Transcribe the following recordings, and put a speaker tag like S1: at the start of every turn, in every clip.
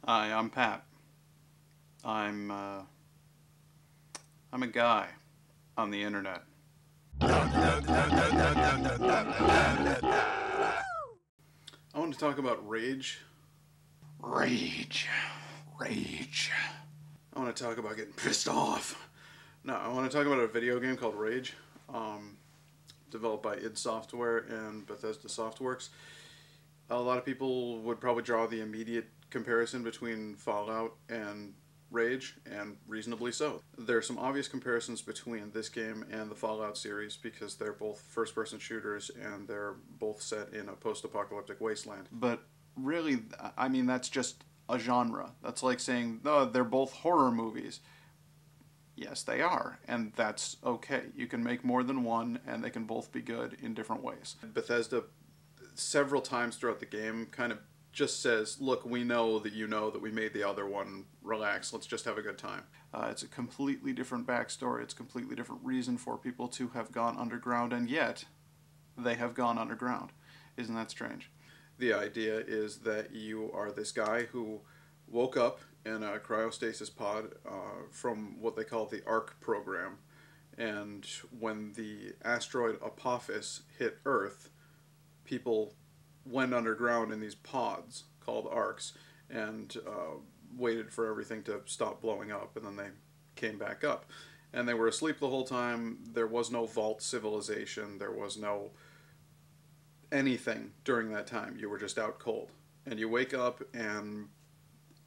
S1: Hi, I'm Pat. I'm uh, I'm a guy on the internet. I want to talk about rage. Rage. Rage. I want to talk about getting pissed off. No, I want to talk about a video game called Rage, developed by id Software and Bethesda Softworks. A lot of people would probably draw the immediate comparison between Fallout and Rage, and reasonably so. There are some obvious comparisons between this game and the Fallout series because they're both first-person shooters and they're both set in a post-apocalyptic wasteland. But really, I mean, that's just a genre. That's like saying, oh, they're both horror movies. Yes, they are, and that's okay. You can make more than one, and they can both be good in different ways. Bethesda, several times throughout the game, kind of just says, look, we know that we made the other one. Relax, let's just have a good time. It's a completely different backstory. It's a completely different reason for people to have gone underground, and yet they have gone underground. Isn't that strange? The idea is that you are this guy who woke up in a cryostasis pod from what they call the ARC program, and when the asteroid Apophis hit Earth, people went underground in these pods called arcs and waited for everything to stop blowing up, and then they came back up. And they were asleep the whole time. There was no vault civilization. There was no anything during that time. You were just out cold. And you wake up and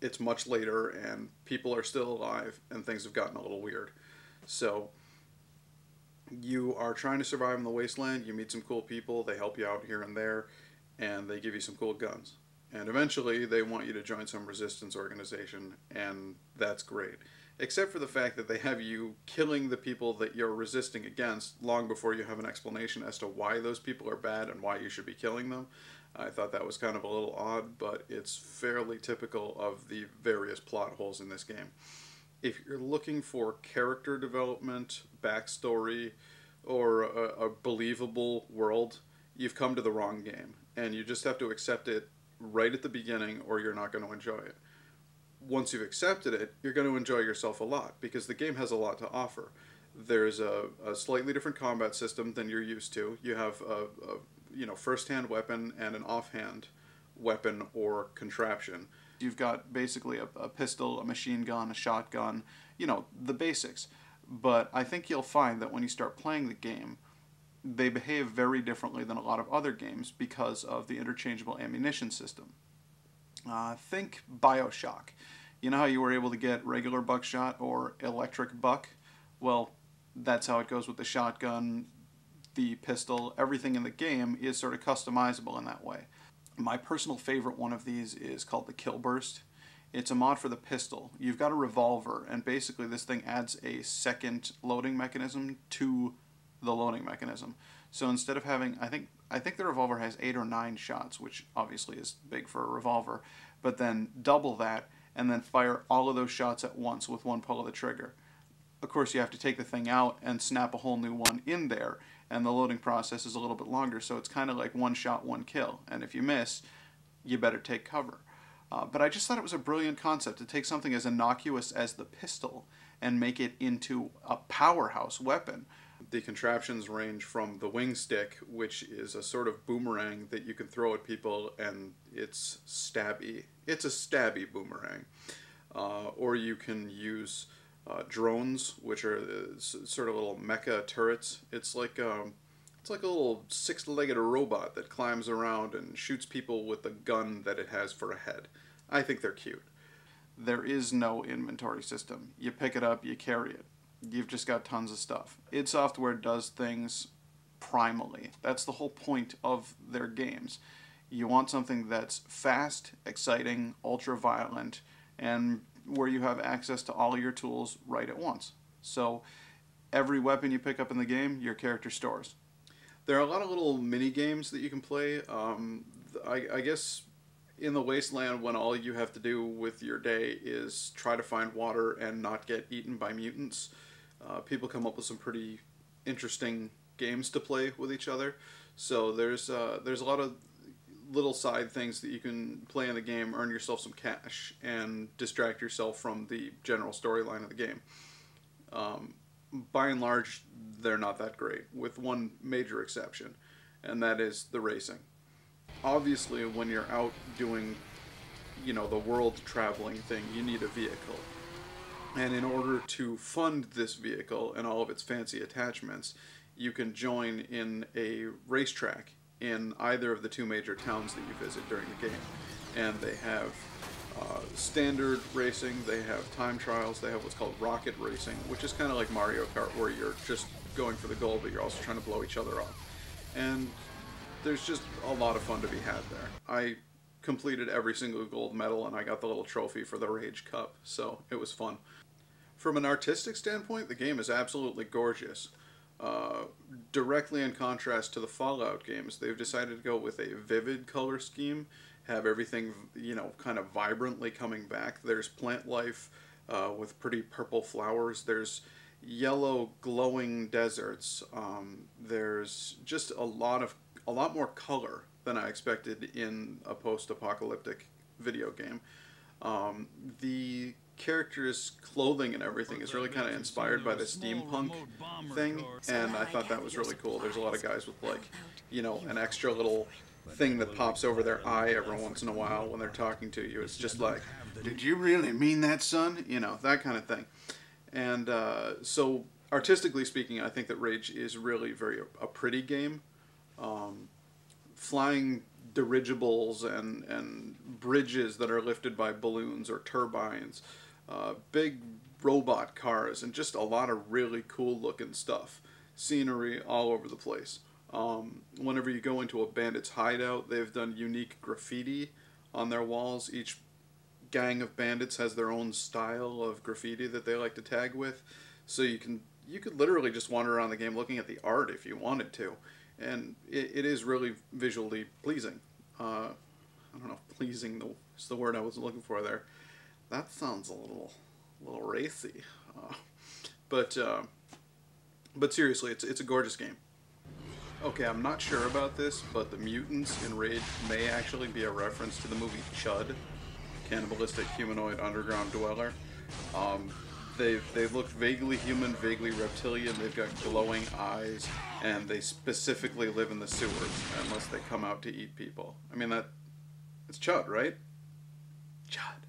S1: it's much later and people are still alive and things have gotten a little weird. So you are trying to survive in the wasteland. You meet some cool people. They help you out here and there, and they give you some cool guns. And eventually they want you to join some resistance organization, and that's great. Except for the fact that they have you killing the people that you're resisting against long before you have an explanation as to why those people are bad and why you should be killing them. I thought that was kind of a little odd, but it's fairly typical of the various plot holes in this game. If you're looking for character development, backstory, or a believable world, you've come to the wrong game. And you just have to accept it right at the beginning or you're not going to enjoy it. Once you've accepted it, you're going to enjoy yourself a lot because the game has a lot to offer. There's a slightly different combat system than you're used to. You have a first-hand weapon and an offhand weapon or contraption. You've got basically a pistol, a machine gun, a shotgun, the basics. But I think you'll find that when you start playing the game, they behave very differently than a lot of other games because of the interchangeable ammunition system. Think BioShock. You know how you were able to get regular buckshot or electric buck? Well, that's how it goes with the shotgun, the pistol. Everything in the game is sort of customizable in that way. My personal favorite one of these is called the Kill Burst. It's a mod for the pistol. You've got a revolver, and basically this thing adds a second loading mechanism to the loading mechanism. So instead of having, I think the revolver has 8 or 9 shots, which obviously is big for a revolver, but then double that and then fire all of those shots at once with one pull of the trigger. Of course, you have to take the thing out and snap a whole new one in there, and the loading process is a little bit longer, so it's kind of like one shot, one kill. And if you miss, you better take cover. But I just thought it was a brilliant concept to take something as innocuous as the pistol and make it into a powerhouse weapon. The contraptions range from the wing stick, which is a sort of boomerang that you can throw at people, and it's stabby. It's a stabby boomerang. Or you can use drones, which are sort of little mecha turrets. It's like a little 6-legged robot that climbs around and shoots people with the gun that it has for a head. I think they're cute. There is no inventory system. You pick it up, you carry it. You've just got tons of stuff. id Software does things primally. That's the whole point of their games. You want something that's fast, exciting, ultra-violent, and where you have access to all of your tools right at once. So every weapon you pick up in the game, your character stores. There are a lot of little mini-games that you can play. I guess in the wasteland, when all you have to do with your day is try to find water and not get eaten by mutants, people come up with some pretty interesting games to play with each other. So there's a lot of little side things that you can play in the game, earn yourself some cash, and distract yourself from the general storyline of the game. By and large, they're not that great, with one major exception, and that is the racing. Obviously, when you're out doing, you know, the world traveling thing, you need a vehicle. And in order to fund this vehicle and all of its fancy attachments, you can join in a racetrack in either of the two major towns that you visit during the game. And they have standard racing, they have time trials, they have what's called rocket racing, which is kind of like Mario Kart, where you're just going for the goal, but you're also trying to blow each other up. And there's just a lot of fun to be had there. I completed every single gold medal, and I got the little trophy for the Rage Cup, so it was fun. From an artistic standpoint, the game is absolutely gorgeous. Directly in contrast to the Fallout games, they've decided to go with a vivid color scheme, have everything, you know, kind of vibrantly coming back. There's plant life with pretty purple flowers. There's yellow glowing deserts. There's just a lot more color than I expected in a post-apocalyptic video game. The characters' clothing and everything is really kind of inspired by the steampunk thing, and I thought that was really cool. There's a lot of guys with, like, you know, an extra little thing that pops over their eye every once in a while when they're talking to you. It's just like, did you really mean that, son? You know, that kind of thing. And so, artistically speaking, I think that Rage is really a pretty game. Flying dirigibles and bridges that are lifted by balloons or turbines, big robot cars, and just a lot of really cool looking stuff. Scenery all over the place. Whenever you go into a bandit's hideout, they've done unique graffiti on their walls. Each gang of bandits has their own style of graffiti that they like to tag with. So you could literally just wander around the game looking at the art if you wanted to. And it is really visually pleasing. I don't know if pleasing is the word I was looking for there. That sounds a little racy. But seriously, it's a gorgeous game. Okay, I'm not sure about this, but the mutants in Rage may actually be a reference to the movie Chud, Cannibalistic Humanoid Underground Dweller. They look vaguely human, vaguely reptilian. They've got glowing eyes, and they specifically live in the sewers unless they come out to eat people. I mean, it's Chud, right? Chud.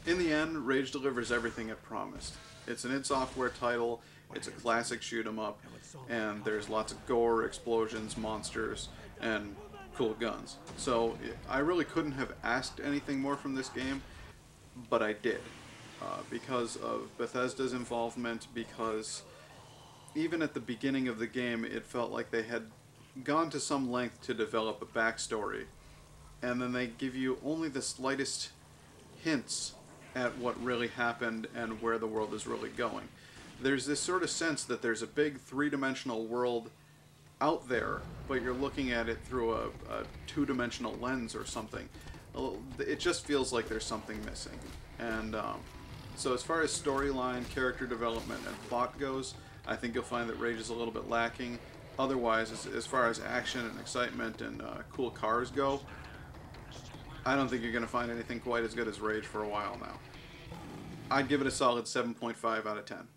S1: In the end, Rage delivers everything it promised. It's an id Software title, it's a classic shoot 'em up, and there's lots of gore, explosions, monsters, and cool guns. So I really couldn't have asked anything more from this game, but I did. Because of Bethesda's involvement, because even at the beginning of the game it felt like they had gone to some length to develop a backstory, and then they give you only the slightest hints at what really happened and where the world is really going. There's this sort of sense that there's a big three-dimensional world out there, but you're looking at it through a two-dimensional lens or something. It just feels like there's something missing. And so as far as storyline, character development, and plot goes, I think you'll find that Rage is a little bit lacking. Otherwise, as far as action and excitement and cool cars go, I don't think you're going to find anything quite as good as Rage for a while now. I'd give it a solid 7.5 out of 10.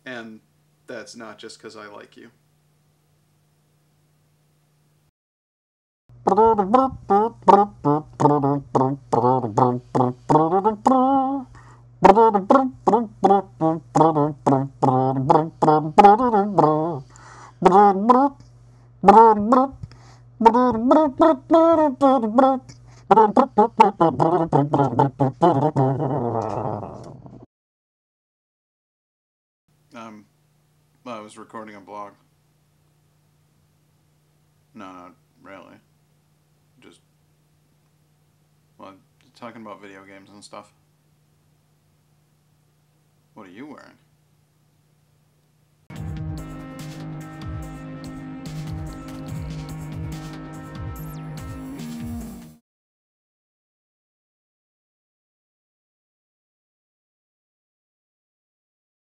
S1: And that's not just because I like you. I was recording a blog. No, not really. Just, well, talking about video games and stuff. What are you wearing?